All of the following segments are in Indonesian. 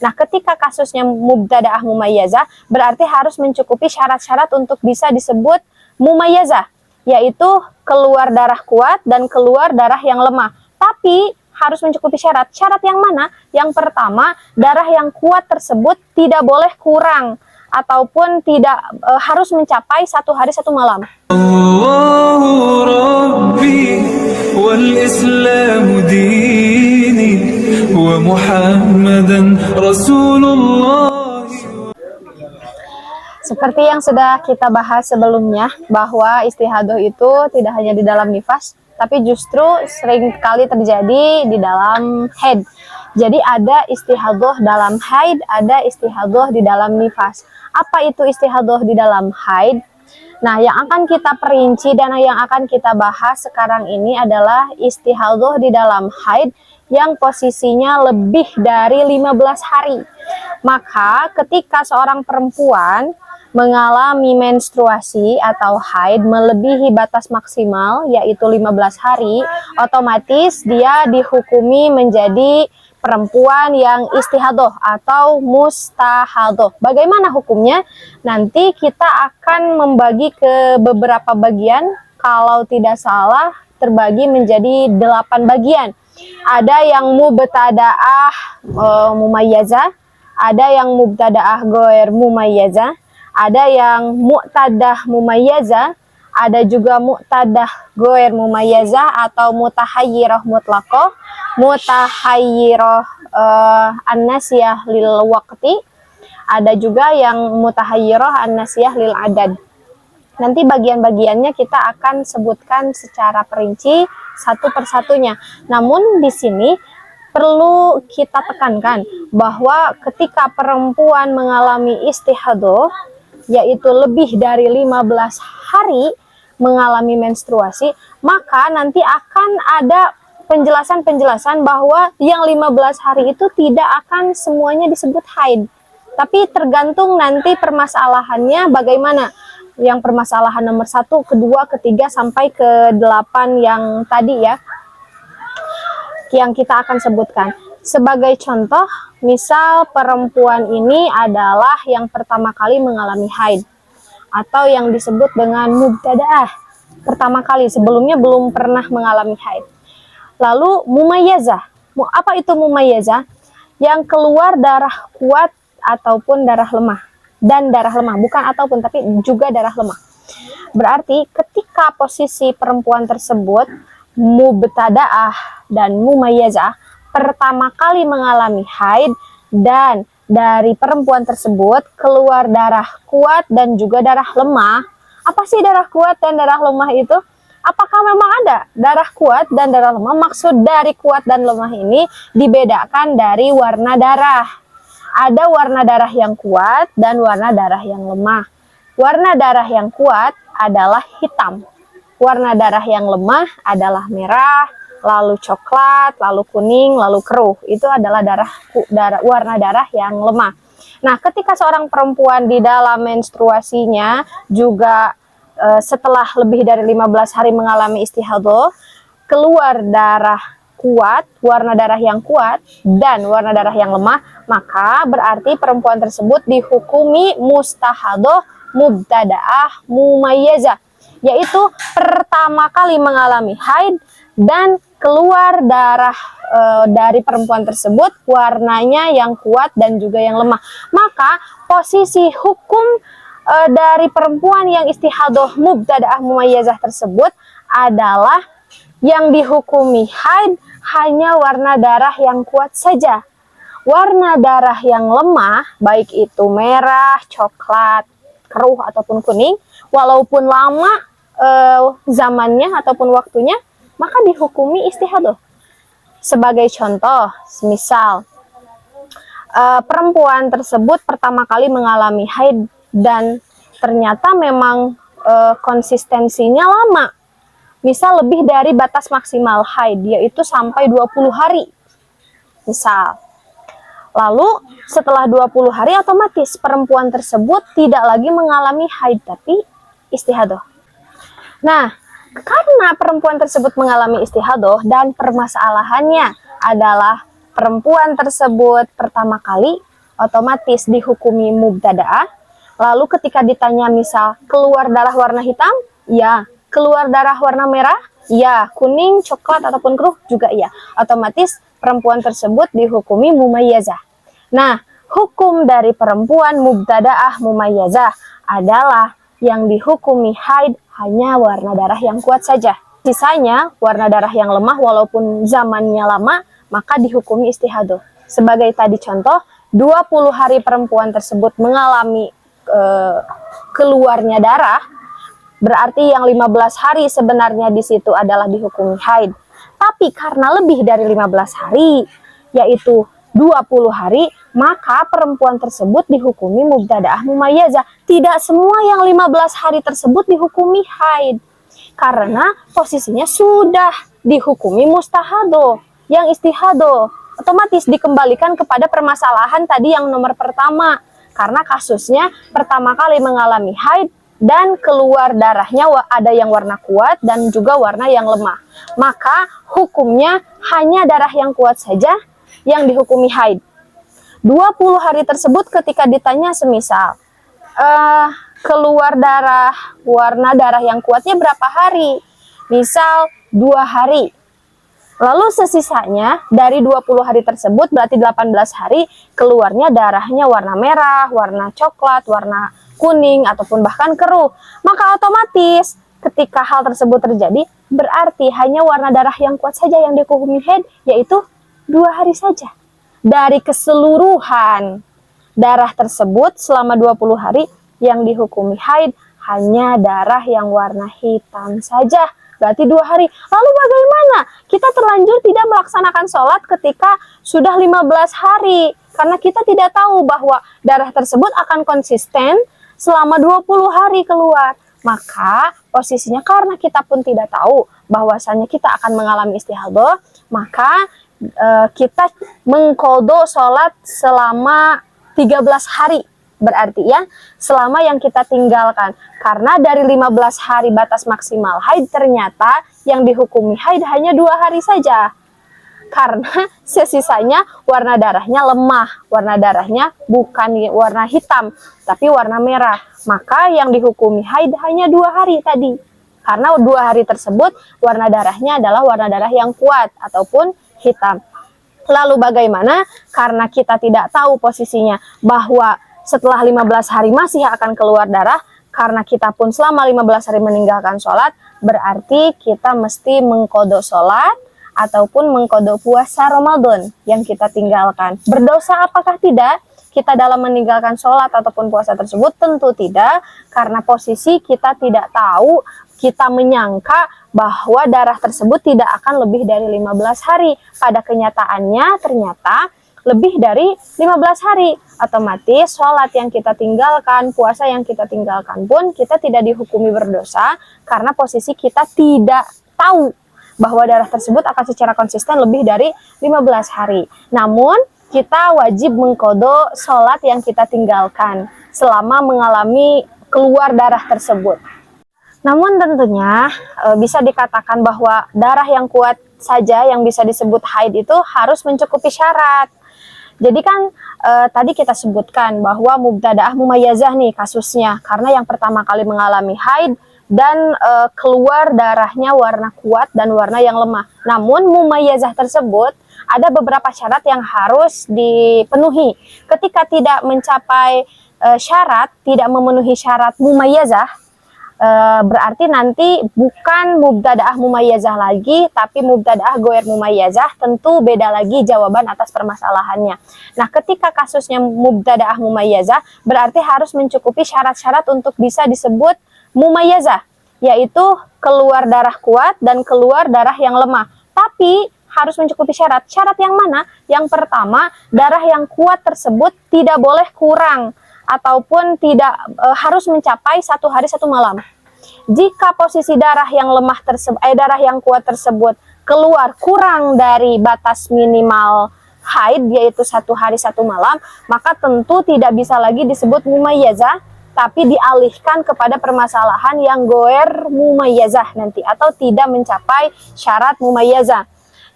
Nah, ketika kasusnya mubtada'ah mumayyazah, berarti harus mencukupi syarat-syarat untuk bisa disebut mumayyazah, yaitu keluar darah kuat dan keluar darah yang lemah. Tapi harus mencukupi syarat. Syarat yang mana? Yang pertama, darah yang kuat tersebut tidak boleh kurang ataupun tidak harus mencapai 1 hari 1 malam. Allahu Rabbi wal Islamu dini wa Muhammadan Rasulullah. Seperti yang sudah kita bahas sebelumnya, bahwa istihadah itu tidak hanya di dalam nifas, tapi justru sering kali terjadi di dalam haid. Jadi ada istihadah dalam haid, ada istihadah di dalam nifas. Apa itu istihadah di dalam haid? Nah, yang akan kita perinci dan yang akan kita bahas sekarang ini adalah istihadah di dalam haid yang posisinya lebih dari 15 hari. Maka ketika seorang perempuan mengalami menstruasi atau haid melebihi batas maksimal yaitu 15 hari, otomatis dia dihukumi menjadi perempuan yang istihadah atau mustahadah. Bagaimana hukumnya? Nanti kita akan membagi ke beberapa bagian, kalau tidak salah terbagi menjadi 8 bagian. Ada yang mubtada'ah mumayyazah, ada yang mubtada'ah ghair mumayyazah, ada yang mu'tadah mumayyazah, ada juga mu'tadah ghair mumayyazah atau mutahayyirah mutlaqah, mutahayyirah an-nasiyah lil waqti, ada juga yang mutahayyirah an-nasiyah lil adad. Nanti bagian-bagiannya kita akan sebutkan secara perinci satu persatunya. Namun di sini perlu kita tekankan bahwa ketika perempuan mengalami istihadah, yaitu lebih dari 15 hari mengalami menstruasi, maka nanti akan ada penjelasan-penjelasan bahwa yang 15 hari itu tidak akan semuanya disebut haid. Tapi tergantung nanti permasalahannya bagaimana. Yang permasalahan nomor 1, kedua, ketiga, sampai ke 8 yang tadi ya, yang kita akan sebutkan. Sebagai contoh, misal perempuan ini adalah yang pertama kali mengalami haid, atau yang disebut dengan mubtada'ah, pertama kali, sebelumnya belum pernah mengalami haid. Lalu mumayyazah. Apa itu mumayyazah? Yang keluar darah kuat ataupun darah lemah. Dan darah lemah, bukan ataupun, tapi juga darah lemah. Berarti ketika posisi perempuan tersebut mubtada'ah dan mumayyazah pertama kali mengalami haid, dan dari perempuan tersebut keluar darah kuat dan juga darah lemah. Apa sih darah kuat dan darah lemah itu? Apakah memang ada darah kuat dan darah lemah? Maksud dari kuat dan lemah ini dibedakan dari warna darah. Ada warna darah yang kuat dan warna darah yang lemah. Warna darah yang kuat adalah hitam. Warna darah yang lemah adalah merah, lalu coklat, lalu kuning, lalu keruh. Itu adalah warna darah yang lemah. Nah, ketika seorang perempuan di dalam menstruasinya juga setelah lebih dari 15 hari mengalami istihadah, keluar darah kuat, warna darah yang kuat, dan warna darah yang lemah, maka berarti perempuan tersebut dihukumi mustahadah mubtada'ah mumayyazah, yaitu pertama kali mengalami haid dan keluar darah dari perempuan tersebut warnanya yang kuat dan juga yang lemah. Maka posisi hukum dari perempuan yang istihadah mubtada'ah mumayyazah tersebut adalah yang dihukumi haid hanya warna darah yang kuat saja. Warna darah yang lemah, baik itu merah, coklat, keruh ataupun kuning, walaupun lama zamannya ataupun waktunya, maka dihukumi istihadah. Sebagai contoh, misal perempuan tersebut pertama kali mengalami haid dan ternyata memang konsistensinya lama. Misal lebih dari batas maksimal haid, yaitu sampai 20 hari. Misal. Lalu setelah 20 hari otomatis perempuan tersebut tidak lagi mengalami haid, tapi istihadah. Nah, karena perempuan tersebut mengalami istihadah dan permasalahannya adalah perempuan tersebut pertama kali otomatis dihukumi mubtada'ah. Lalu ketika ditanya misal keluar darah warna hitam, ya. Keluar darah warna merah, ya. Kuning, coklat ataupun keruh juga ya. Otomatis perempuan tersebut dihukumi mumayyazah. Nah, hukum dari perempuan mubtada'ah mumayyazah adalah yang dihukumi haid hanya warna darah yang kuat saja. Sisanya warna darah yang lemah walaupun zamannya lama, maka dihukumi istihadah. Sebagai tadi contoh, 20 hari perempuan tersebut mengalami keluarnya darah, berarti yang 15 hari sebenarnya di situ adalah dihukumi haid. Tapi karena lebih dari 15 hari, yaitu 20 hari, maka perempuan tersebut dihukumi mubtada'ah mumayyazah. Tidak semua yang 15 hari tersebut dihukumi haid. Karena posisinya sudah dihukumi mustahadoh, yang istihadoh. Otomatis dikembalikan kepada permasalahan tadi yang nomor pertama. Karena kasusnya pertama kali mengalami haid dan keluar darahnya ada yang warna kuat dan juga warna yang lemah. Maka hukumnya hanya darah yang kuat saja yang dihukumi haid. 20 hari tersebut ketika ditanya semisal, keluar darah, warna darah yang kuatnya berapa hari? Misal 2 hari. Lalu sesisanya dari 20 hari tersebut berarti 18 hari keluarnya darahnya warna merah, warna coklat, warna kuning ataupun bahkan keruh. Maka otomatis ketika hal tersebut terjadi berarti hanya warna darah yang kuat saja yang dihukumi haid, yaitu 2 hari saja. Dari keseluruhan darah tersebut selama 20 hari yang dihukumi haid hanya darah yang warna hitam saja, berarti 2 hari. Lalu bagaimana? Kita terlanjur tidak melaksanakan sholat ketika sudah 15 hari, karena kita tidak tahu bahwa darah tersebut akan konsisten selama 20 hari keluar. Maka posisinya karena kita pun tidak tahu bahwasanya kita akan mengalami istihadah, maka kita mengqadha sholat selama 13 hari. Berarti ya, selama yang kita tinggalkan. Karena dari 15 hari batas maksimal haid, ternyata yang dihukumi haid hanya 2 hari saja. Karena sesisanya warna darahnya lemah. Warna darahnya bukan warna hitam, tapi warna merah. Maka yang dihukumi haid hanya 2 hari tadi. Karena 2 hari tersebut warna darahnya adalah warna darah yang kuat ataupun hitam. Lalu bagaimana? Karena kita tidak tahu posisinya bahwa setelah 15 hari masih akan keluar darah, karena kita pun selama 15 hari meninggalkan sholat, berarti kita mesti mengqadha sholat ataupun mengqadha puasa Ramadan yang kita tinggalkan. Berdosa apakah tidak kita dalam meninggalkan sholat ataupun puasa tersebut? Tentu tidak, karena posisi kita tidak tahu, kita menyangka bahwa darah tersebut tidak akan lebih dari 15 hari. Pada kenyataannya ternyata lebih dari 15 hari. Otomatis sholat yang kita tinggalkan, puasa yang kita tinggalkan pun kita tidak dihukumi berdosa, karena posisi kita tidak tahu bahwa darah tersebut akan secara konsisten lebih dari 15 hari. Namun kita wajib mengqadha sholat yang kita tinggalkan selama mengalami keluar darah tersebut. Namun tentunya bisa dikatakan bahwa darah yang kuat saja yang bisa disebut haid itu harus mencukupi syarat. Jadi kan tadi kita sebutkan bahwa mubtada'ah mumayyazah nih kasusnya, karena yang pertama kali mengalami haid dan keluar darahnya warna kuat dan warna yang lemah. Namun mumayyazah tersebut ada beberapa syarat yang harus dipenuhi. Ketika tidak mencapai syarat, tidak memenuhi syarat mumayyazah, berarti nanti bukan mubtada'ah mumayyazah lagi, tapi mubtada'ah goer mumayyazah. Tentu beda lagi jawaban atas permasalahannya. Nah, ketika kasusnya mubtada'ah mumayyazah, berarti harus mencukupi syarat-syarat untuk bisa disebut mumayyazah, yaitu keluar darah kuat dan keluar darah yang lemah. Tapi harus mencukupi syarat. Syarat yang mana? Yang pertama, darah yang kuat tersebut tidak boleh kurang ataupun tidak harus mencapai 1 hari 1 malam. Jika posisi darah yang lemah tersebut, darah yang kuat tersebut keluar kurang dari batas minimal haid, yaitu 1 hari 1 malam, maka tentu tidak bisa lagi disebut mumayyazah, tapi dialihkan kepada permasalahan yang goer mumayyazah nanti, atau tidak mencapai syarat mumayyazah.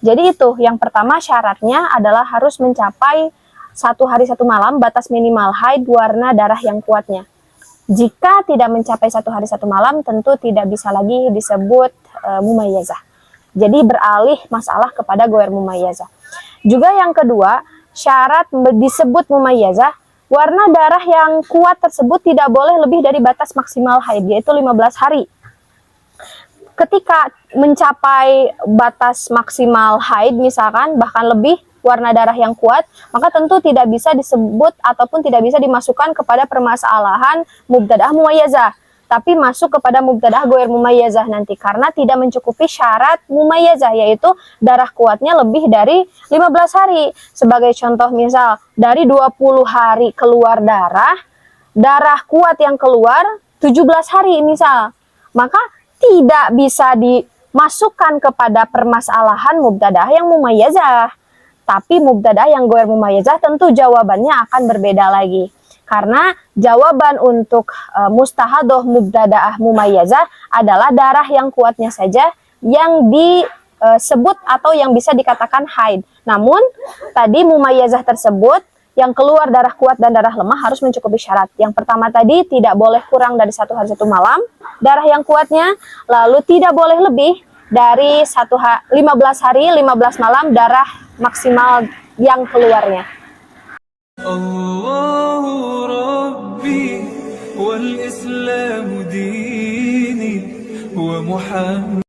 Jadi itu yang pertama, syaratnya adalah harus mencapai 1 hari 1 malam batas minimal haid warna darah yang kuatnya. Jika tidak mencapai 1 hari 1 malam, tentu tidak bisa lagi disebut mumayyazah. Jadi beralih masalah kepada goer mumayyazah. Juga yang kedua, syarat disebut mumayyazah, warna darah yang kuat tersebut tidak boleh lebih dari batas maksimal haid, yaitu 15 hari. Ketika mencapai batas maksimal haid misalkan, bahkan lebih warna darah yang kuat, maka tentu tidak bisa disebut ataupun tidak bisa dimasukkan kepada permasalahan mubtadaah mumayyazah, tapi masuk kepada mubtadaah goer mumayyazah nanti, karena tidak mencukupi syarat mumayyazah, yaitu darah kuatnya lebih dari 15 hari. Sebagai contoh misal, dari 20 hari keluar darah kuat yang keluar 17 hari misal, maka tidak bisa dimasukkan kepada permasalahan mubtadaah yang mumayyazah. Tapi mubtadaah yang goer mumayyazah tentu jawabannya akan berbeda lagi. Karena jawaban untuk mustahadoh mubtadaah mumayyazah adalah darah yang kuatnya saja yang disebut atau yang bisa dikatakan haid. Namun tadi mumayyazah tersebut yang keluar darah kuat dan darah lemah harus mencukupi syarat. Yang pertama tadi tidak boleh kurang dari 1 hari 1 malam darah yang kuatnya, lalu tidak boleh lebih dari 15 hari 15 malam darah maksimal yang keluarnya. الله ربي والإسلام ديني ومحمد